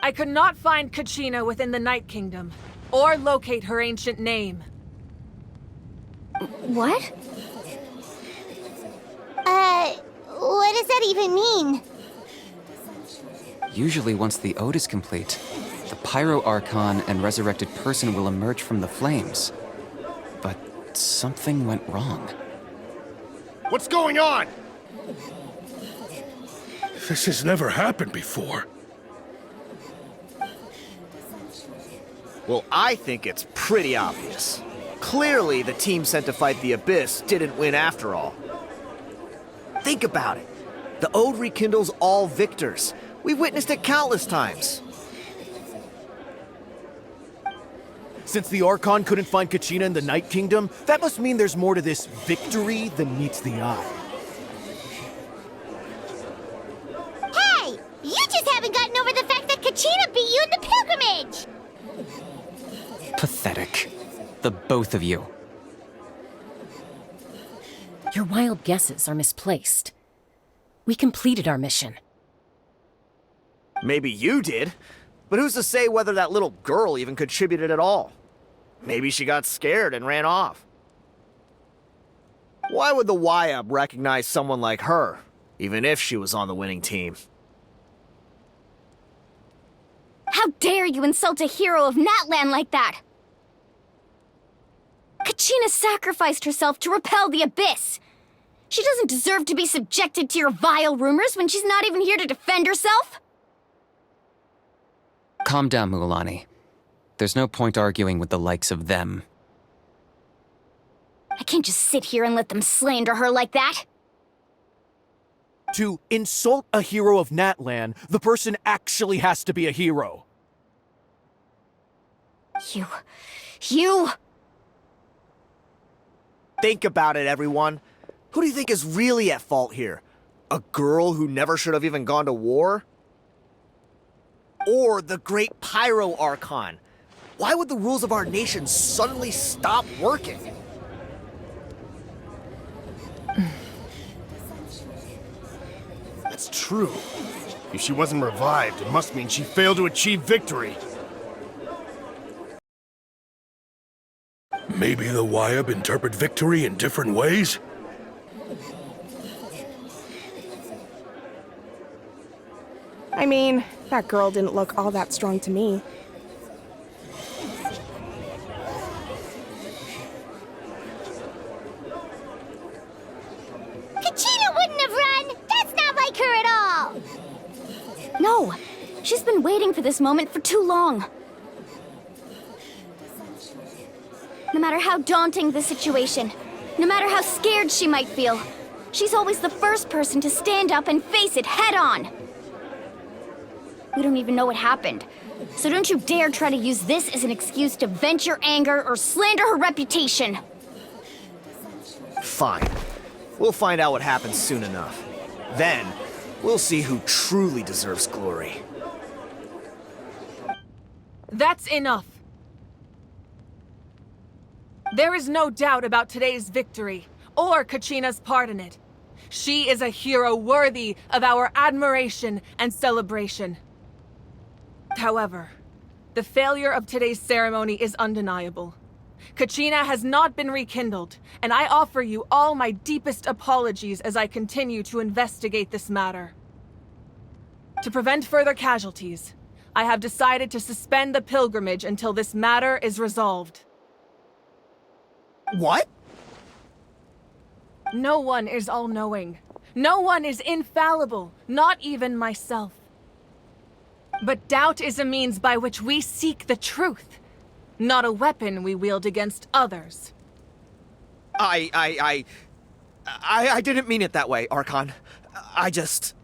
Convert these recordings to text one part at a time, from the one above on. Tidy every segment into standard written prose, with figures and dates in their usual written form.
I could not find Kachina within the Night Kingdom, or locate her ancient name. What? What does that even mean? Usually once the ode is complete, the Pyro Archon and resurrected person will emerge from the flames. But something went wrong. What's going on? This has never happened before. Well, I think it's pretty obvious. Clearly, the team sent to fight the Abyss didn't win after all. Think about it. The Ode rekindles all victors. We've witnessed it countless times. Since the Archon couldn't find Kachina in the Night Kingdom, that must mean there's more to this victory than meets the eye. Hey! You just haven't gotten over the fact that Kachina beat you in the pilgrimage! Pathetic. The both of you. Your wild guesses are misplaced. We completed our mission. Maybe you did, but who's to say whether that little girl even contributed at all? Maybe she got scared and ran off. Why would the YUB recognize someone like her, even if she was on the winning team? How dare you insult a hero of Natlan like that? Kachina sacrificed herself to repel the Abyss. She doesn't deserve to be subjected to your vile rumors when she's not even here to defend herself. Calm down, Mualani. There's no point arguing with the likes of them. I can't just sit here and let them slander her like that. To insult a hero of Natlan, the person actually has to be a hero. You... Think about it, everyone. Who do you think is really at fault here? A girl who never should have even gone to war? Or the great Pyro Archon? Why would the rules of our nation suddenly stop working? That's true. If she wasn't revived, it must mean she failed to achieve victory. Maybe the YUB interpret victory in different ways? I mean, that girl didn't look all that strong to me. Kachina wouldn't have run! That's not like her at all! No, she's been waiting for this moment for too long. No matter how daunting the situation, no matter how scared she might feel, she's always the first person to stand up and face it head on. We don't even know what happened, so don't you dare try to use this as an excuse to vent your anger or slander her reputation. Fine. We'll find out what happens soon enough. Then, we'll see who truly deserves glory. That's enough. There is no doubt about today's victory, or Kachina's part in it. She is a hero worthy of our admiration and celebration. However, the failure of today's ceremony is undeniable. Kachina has not been rekindled, and I offer you all my deepest apologies as I continue to investigate this matter. To prevent further casualties, I have decided to suspend the pilgrimage until this matter is resolved. What? No one is all-knowing. No one is infallible, not even myself. But doubt is a means by which we seek the truth, not a weapon we wield against others. I didn't mean it that way, Archon. I just...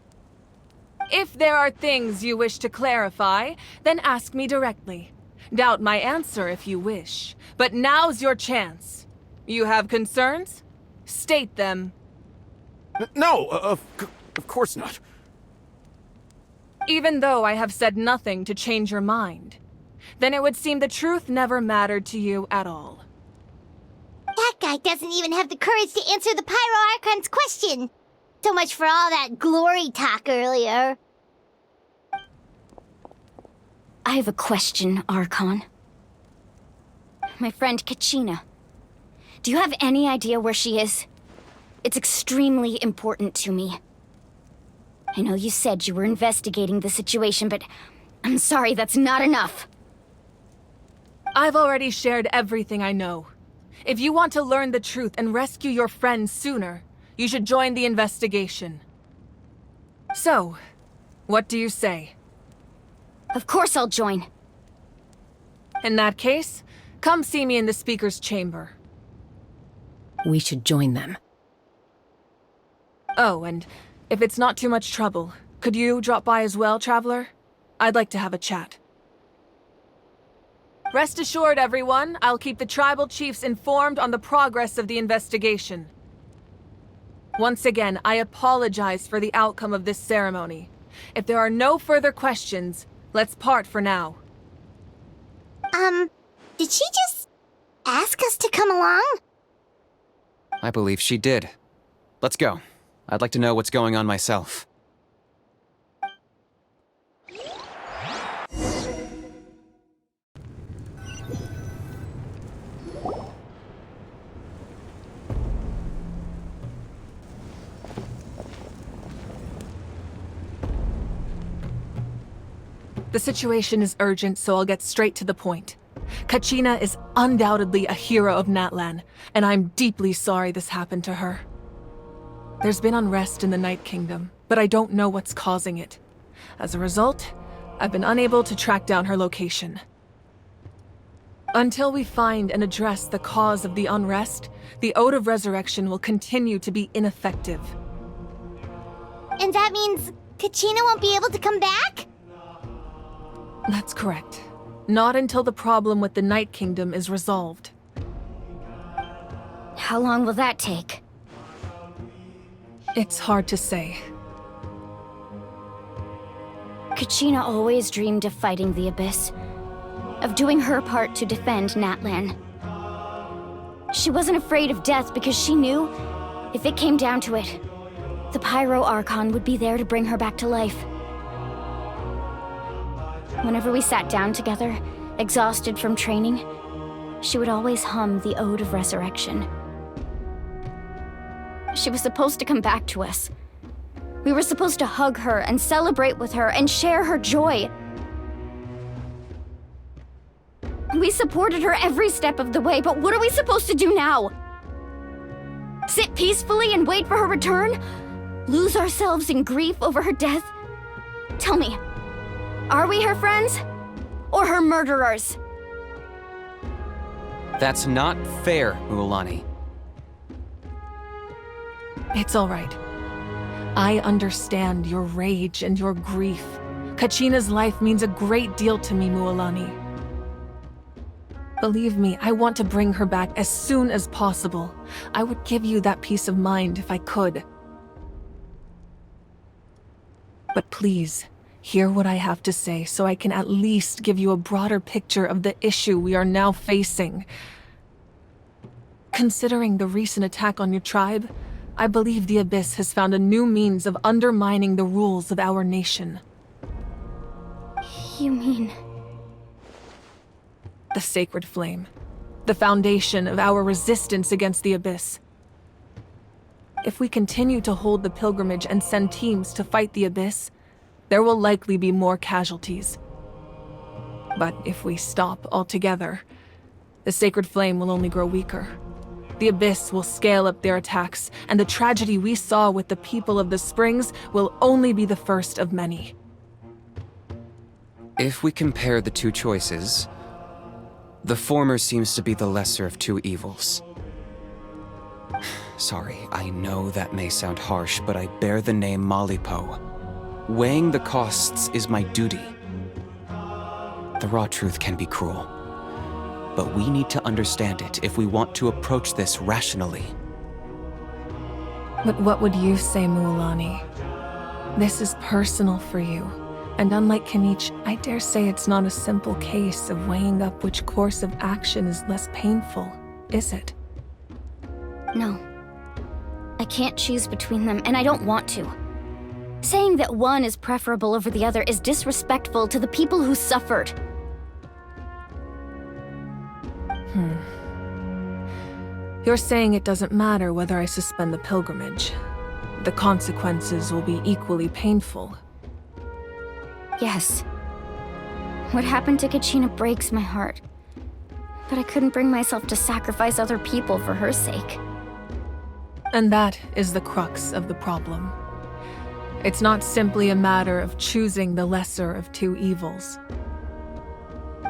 If there are things you wish to clarify, then ask me directly. Doubt my answer if you wish. But now's your chance. You have concerns? State them. No, of course not. Even though I have said nothing to change your mind, then it would seem the truth never mattered to you at all. That guy doesn't even have the courage to answer the Pyro Archon's question. So much for all that glory talk earlier. I have a question, Archon. My friend Kachina. Do you have any idea where she is? It's extremely important to me. I know you said you were investigating the situation, but I'm sorry, that's not enough. I've already shared everything I know. If you want to learn the truth and rescue your friend sooner, you should join the investigation. So, what do you say? Of course I'll join. In that case, come see me in the speaker's chamber. We should join them. Oh, and if it's not too much trouble, could you drop by as well, Traveler? I'd like to have a chat. Rest assured, everyone, I'll keep the tribal chiefs informed on the progress of the investigation. Once again, I apologize for the outcome of this ceremony. If there are no further questions, let's part for now. Did she just ask us to come along? I believe she did. Let's go. I'd like to know what's going on myself. The situation is urgent, so I'll get straight to the point. Kachina is undoubtedly a hero of Natlan, and I'm deeply sorry this happened to her. There's been unrest in the Night Kingdom, but I don't know what's causing it. As a result, I've been unable to track down her location. Until we find and address the cause of the unrest, the Ode of Resurrection will continue to be ineffective. And that means Kachina won't be able to come back? That's correct. Not until the problem with the Night Kingdom is resolved. How long will that take? It's hard to say. Kachina always dreamed of fighting the Abyss, of doing her part to defend Natlan. She wasn't afraid of death because she knew, if it came down to it, the Pyro Archon would be there to bring her back to life. Whenever we sat down together, exhausted from training, she would always hum the Ode of Resurrection. She was supposed to come back to us. We were supposed to hug her and celebrate with her and share her joy. We supported her every step of the way, but what are we supposed to do now? Sit peacefully and wait for her return? Lose ourselves in grief over her death? Tell me, are we her friends? Or her murderers? That's not fair, Mualani. It's all right. I understand your rage and your grief. Kachina's life means a great deal to me, Mualani. Believe me, I want to bring her back as soon as possible. I would give you that peace of mind if I could. But please, hear what I have to say so I can at least give you a broader picture of the issue we are now facing. Considering the recent attack on your tribe, I believe the Abyss has found a new means of undermining the rules of our nation. You mean... The Sacred Flame. The foundation of our resistance against the Abyss. If we continue to hold the pilgrimage and send teams to fight the Abyss, there will likely be more casualties. But if we stop altogether, the Sacred Flame will only grow weaker. the Abyss will scale up their attacks, and the tragedy we saw with the people of the Springs will only be the first of many. If we compare the two choices, the former seems to be the lesser of two evils. Sorry, I know that may sound harsh, but I bear the name Malipo. Weighing the costs is my duty. The raw truth can be cruel, but we need to understand it if we want to approach this rationally. But what would you say, Mualani? This is personal for you, and unlike Kenichi, I dare say it's not a simple case of weighing up which course of action is less painful, is it? No. I can't choose between them, and I don't want to. Saying that one is preferable over the other is disrespectful to the people who suffered. You're saying it doesn't matter whether I suspend the pilgrimage. The consequences will be equally painful. Yes. What happened to Kachina breaks my heart. But I couldn't bring myself to sacrifice other people for her sake. And that is the crux of the problem. It's not simply a matter of choosing the lesser of two evils.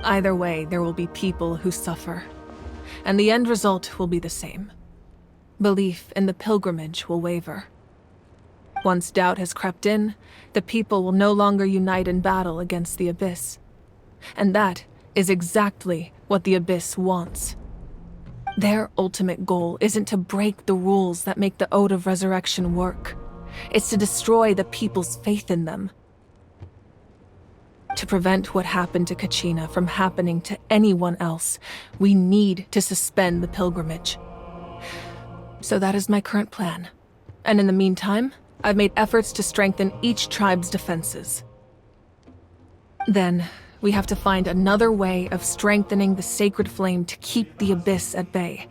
Either way, there will be people who suffer, and the end result will be the same. Belief in the pilgrimage will waver. Once doubt has crept in, the people will no longer unite in battle against the Abyss. And that is exactly what the Abyss wants. Their ultimate goal isn't to break the rules that make the Ode of Resurrection work. It's to destroy the people's faith in them. To prevent what happened to Kachina from happening to anyone else, we need to suspend the pilgrimage. So that is my current plan. And in the meantime, I've made efforts to strengthen each tribe's defenses. Then, we have to find another way of strengthening the sacred flame to keep the Abyss at bay.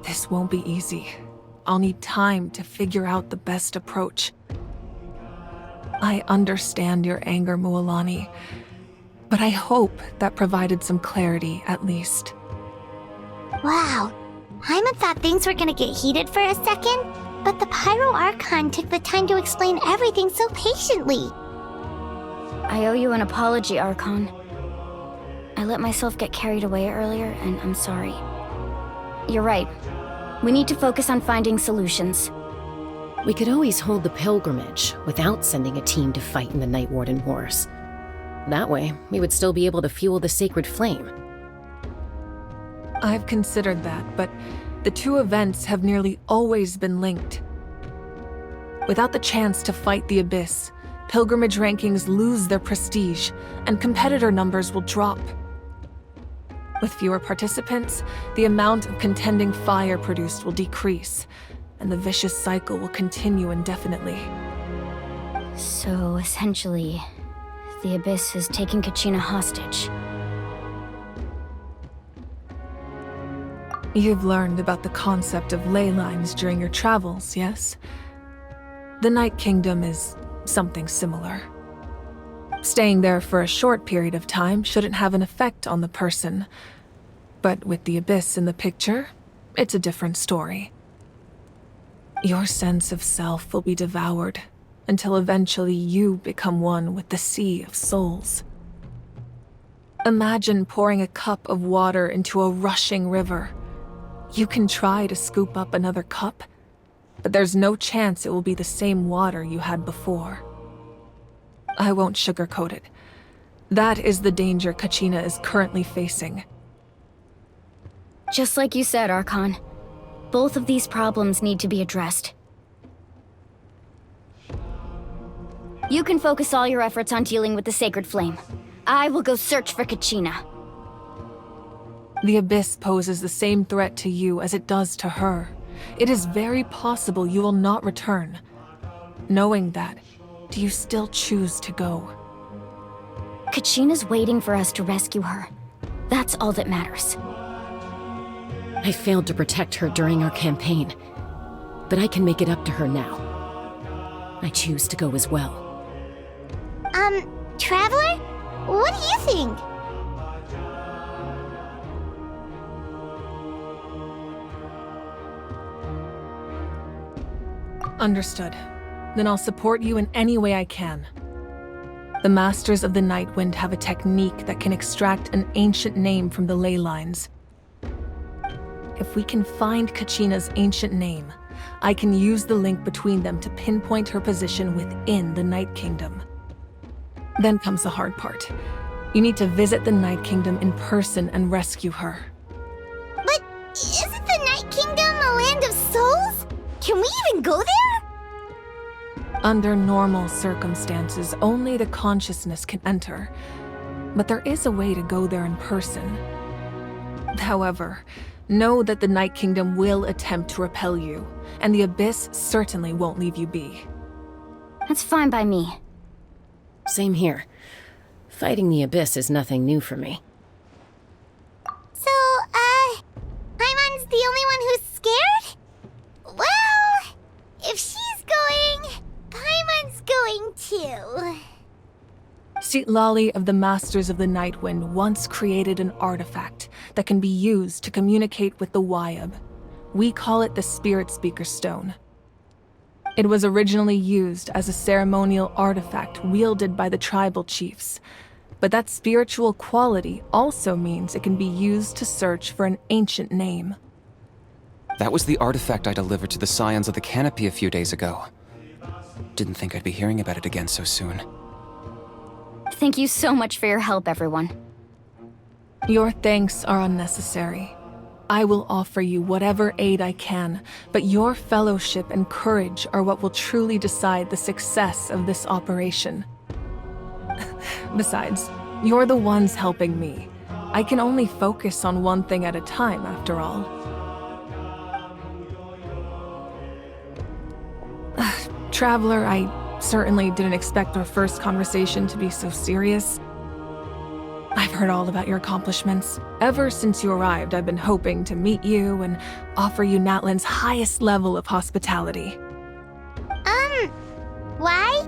This won't be easy. I'll need time to figure out the best approach. I understand your anger, Mualani, but I hope that provided some clarity at least. Wow. Hyman thought things were gonna get heated for a second, but the Pyro Archon took the time to explain everything so patiently. I owe you an apology, Archon. I let myself get carried away earlier, and I'm sorry. You're right. We need to focus on finding solutions. We could always hold the pilgrimage without sending a team to fight in the Night Warden Wars. That way, we would still be able to fuel the sacred flame. I've considered that, but the two events have nearly always been linked. Without the chance to fight the Abyss, pilgrimage rankings lose their prestige, and competitor numbers will drop. With fewer participants, the amount of contending fire produced will decrease, and the vicious cycle will continue indefinitely. So, essentially, the Abyss is taking Kachina hostage. You've learned about the concept of ley lines during your travels, yes? The Night Kingdom is something similar. Staying there for a short period of time shouldn't have an effect on the person. But with the Abyss in the picture, it's a different story. Your sense of self will be devoured until eventually you become one with the sea of souls. Imagine pouring a cup of water into a rushing river. You can try to scoop up another cup, but there's no chance it will be the same water you had before. I won't sugarcoat it. That is the danger Kachina is currently facing. Just like you said, Archon. Both of these problems need to be addressed. You can focus all your efforts on dealing with the Sacred Flame. I will go search for Kachina. The Abyss poses the same threat to you as it does to her. It is very possible you will not return. Knowing that, do you still choose to go? Kachina's waiting for us to rescue her. That's all that matters. I failed to protect her during our campaign, but I can make it up to her now. I choose to go as well. Traveler? What do you think? Understood. Then I'll support you in any way I can. The Masters of the Nightwind have a technique that can extract an ancient name from the ley lines. If we can find Kachina's ancient name, I can use the link between them to pinpoint her position within the Night Kingdom. Then comes the hard part. You need to visit the Night Kingdom in person and rescue her. But isn't the Night Kingdom a land of souls? Can we even go there? Under normal circumstances, only the consciousness can enter. But there is a way to go there in person. However, know that the Night Kingdom will attempt to repel you, and the Abyss certainly won't leave you be. That's fine by me. Same here. Fighting the Abyss is nothing new for me. So, Paimon's the only one who's scared? Well, if she's going, Paimon's going too. Citlali of the Masters of the Nightwind once created an artifact that can be used to communicate with the Wyab. We call it the Spirit Speaker Stone. It was originally used as a ceremonial artifact wielded by the tribal chiefs, but that spiritual quality also means it can be used to search for an ancient name. That was the artifact I delivered to the Scions of the Canopy a few days ago. Didn't think I'd be hearing about it again so soon. Thank you so much for your help, everyone. Your thanks are unnecessary. I will offer you whatever aid I can, but your fellowship and courage are what will truly decide the success of this operation. Besides, you're the ones helping me. I can only focus on one thing at a time, after all. Traveler, I certainly didn't expect our first conversation to be so serious. I've heard all about your accomplishments. Ever since you arrived, I've been hoping to meet you and offer you Natlan's highest level of hospitality. Why?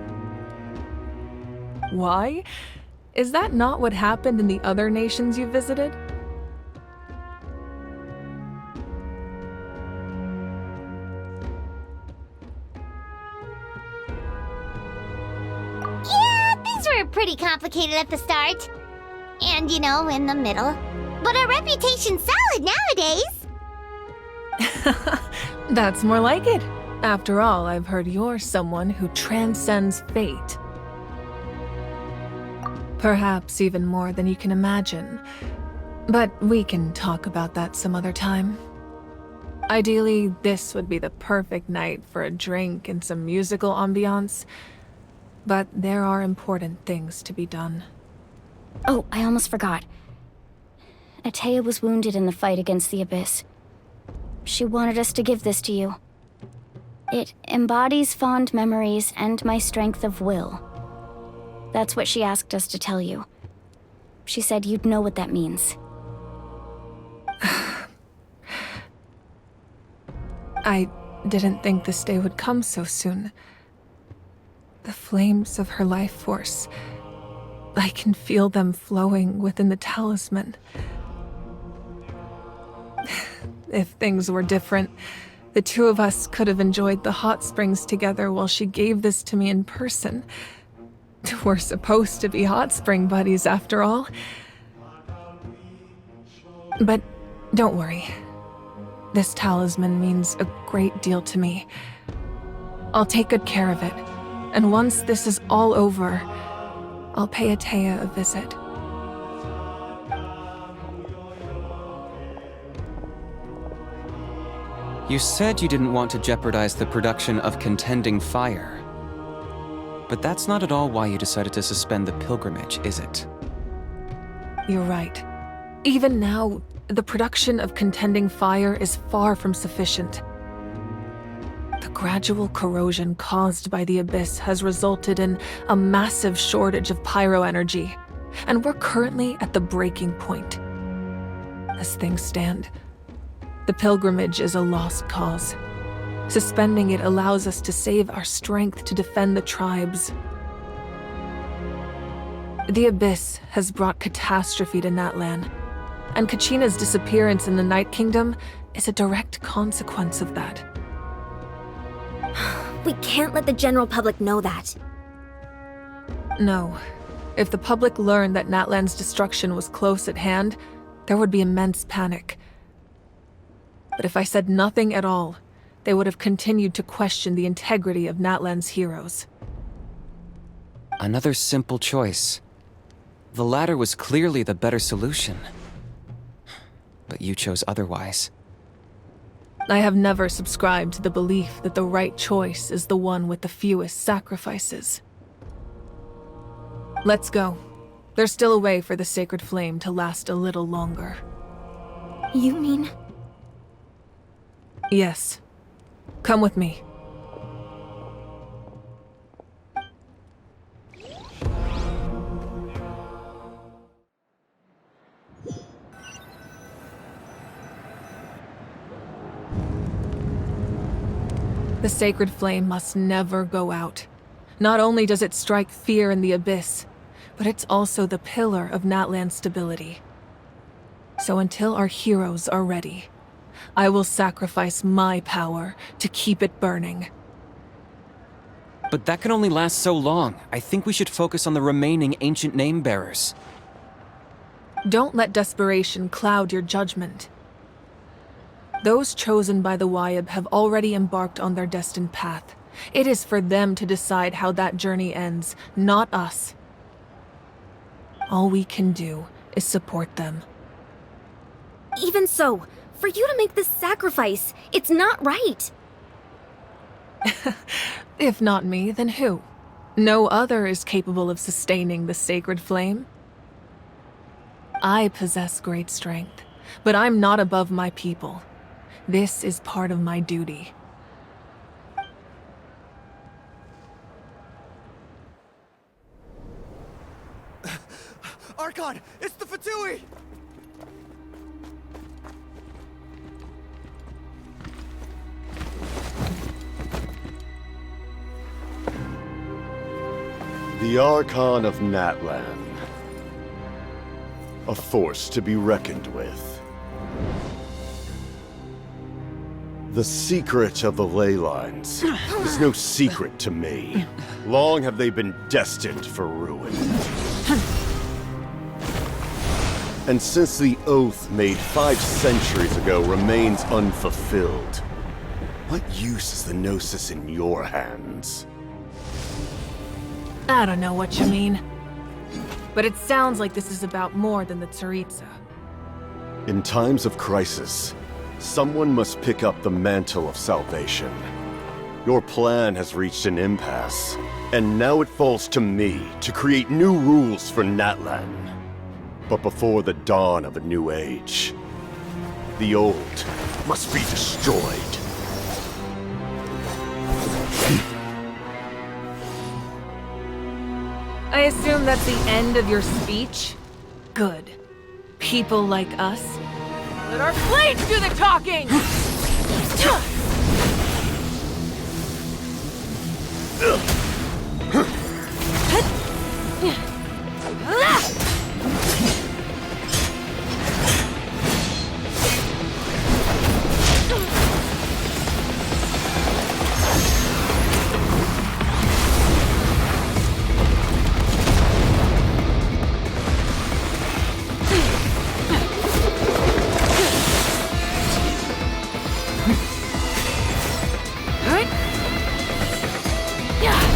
Why? Is that not what happened in the other nations you visited? Yeah, things were pretty complicated at the start. And, in the middle. But our reputation's solid nowadays. That's more like it. After all, I've heard you're someone who transcends fate. Perhaps even more than you can imagine. But we can talk about that some other time. Ideally, this would be the perfect night for a drink and some musical ambiance. But there are important things to be done. Oh, I almost forgot. Atea was wounded in the fight against the Abyss. She wanted us to give this to you. It embodies fond memories and my strength of will. That's what she asked us to tell you. She said you'd know what that means. I didn't think this day would come so soon. The flames of her life force. I can feel them flowing within the talisman. If things were different, the two of us could have enjoyed the hot springs together while she gave this to me in person. We're supposed to be hot spring buddies after all. But don't worry. This talisman means a great deal to me. I'll take good care of it, and once this is all over, I'll pay Atea a visit. You said you didn't want to jeopardize the production of Contending Fire. But that's not at all why you decided to suspend the pilgrimage, is it? You're right. Even now, the production of Contending Fire is far from sufficient. The gradual corrosion caused by the Abyss has resulted in a massive shortage of pyro energy, and we're currently at the breaking point. As things stand, the pilgrimage is a lost cause. Suspending it allows us to save our strength to defend the tribes. The Abyss has brought catastrophe to Natlan, and Kachina's disappearance in the Night Kingdom is a direct consequence of that. We can't let the general public know that. No. If the public learned that Natlan's destruction was close at hand, there would be immense panic. But if I said nothing at all, they would have continued to question the integrity of Natlan's heroes. Another simple choice. The latter was clearly the better solution. But you chose otherwise. I have never subscribed to the belief that the right choice is the one with the fewest sacrifices. Let's go. There's still a way for the sacred flame to last a little longer. You mean? Yes. Come with me. The sacred flame must never go out. Not only does it strike fear in the abyss, but it's also the pillar of Natlan's stability. So until our heroes are ready, I will sacrifice my power to keep it burning. But that can only last so long. I think we should focus on the remaining ancient name-bearers. Don't let desperation cloud your judgment. Those chosen by the Wyeb have already embarked on their destined path. It is for them to decide how that journey ends, not us. All we can do is support them. Even so, for you to make this sacrifice, it's not right. If not me, then who? No other is capable of sustaining the sacred flame. I possess great strength, but I'm not above my people. This is part of my duty. Archon, it's the Fatui! The Archon of Natlan. A force to be reckoned with. The secret of the ley lines is no secret to me. Long have they been destined for ruin. And since the oath made 5 centuries ago remains unfulfilled, what use is the Gnosis in your hands? I don't know what you mean. But it sounds like this is about more than the Tsaritsa. In times of crisis, someone must pick up the mantle of salvation. Your plan has reached an impasse, and now it falls to me to create new rules for Natlan. But before the dawn of a new age, the old must be destroyed. I assume that's the end of your speech? Good. People like us. Let our blades do the talking! Yeah.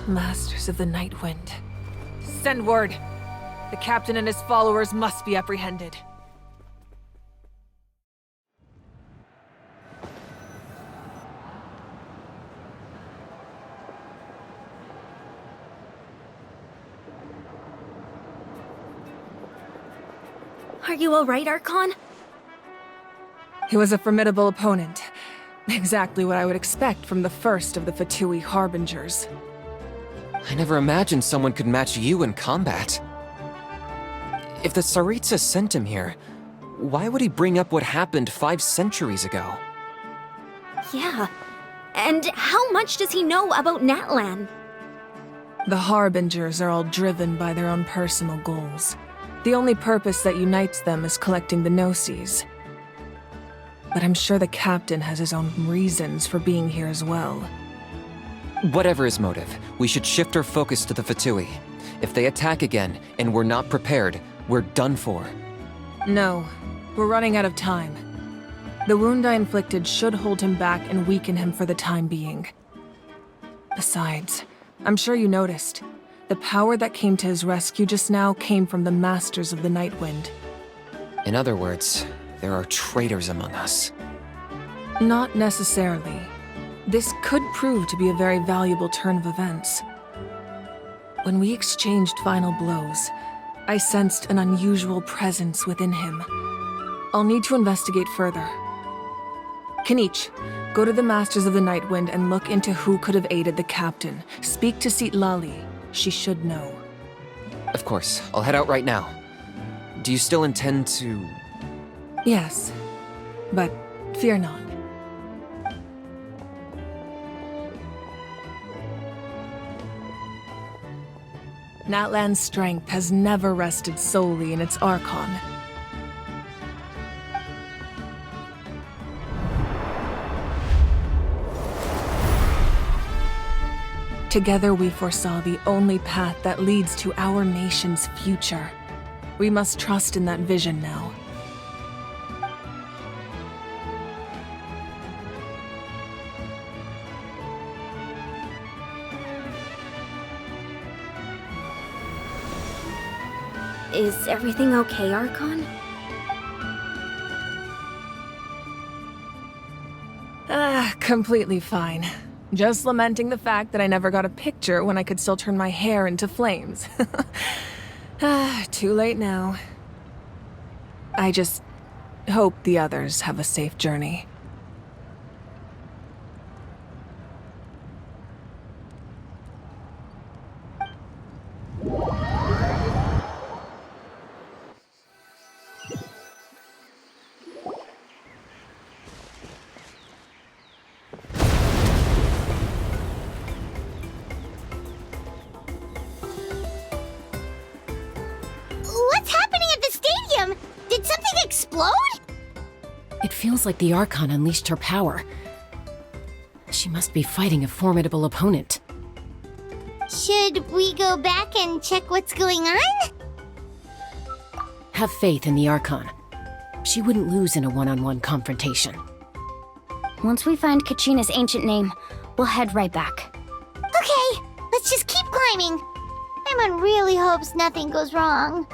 Masters of the Night Wind. Send word. The captain and his followers must be apprehended. Are you alright, Archon? He was a formidable opponent. Exactly what I would expect from the first of the Fatui Harbingers. I never imagined someone could match you in combat. If the Tsaritsa sent him here, why would he bring up what happened 5 centuries ago? Yeah. And how much does he know about Natlan? The Harbingers are all driven by their own personal goals. The only purpose that unites them is collecting the Gnosis. But I'm sure the captain has his own reasons for being here as well. Whatever his motive, we should shift our focus to the Fatui. If they attack again, and we're not prepared, we're done for. No, we're running out of time. The wound I inflicted should hold him back and weaken him for the time being. Besides, I'm sure you noticed, the power that came to his rescue just now came from the Masters of the Night Wind. In other words, there are traitors among us. Not necessarily. This could prove to be a very valuable turn of events. When we exchanged final blows, I sensed an unusual presence within him. I'll need to investigate further. Kanich, go to the Masters of the Night Wind and look into who could have aided the captain. Speak to Citlali. She should know. Of course, I'll head out right now. Do you still intend to... Yes, but fear not. Natlan's strength has never rested solely in its Archon. Together we foresaw the only path that leads to our nation's future. We must trust in that vision now. Is everything okay, Archon? Completely fine. Just lamenting the fact that I never got a picture when I could still turn my hair into flames. Too late now. I just hope the others have a safe journey. What's happening at the stadium? Did something explode? It feels like the Archon unleashed her power. She must be fighting a formidable opponent. Should we go back and check what's going on? Have faith in the Archon. She wouldn't lose in a one-on-one confrontation. Once we find Kachina's ancient name, we'll head right back. Okay, let's just keep climbing. Everyone really hopes nothing goes wrong.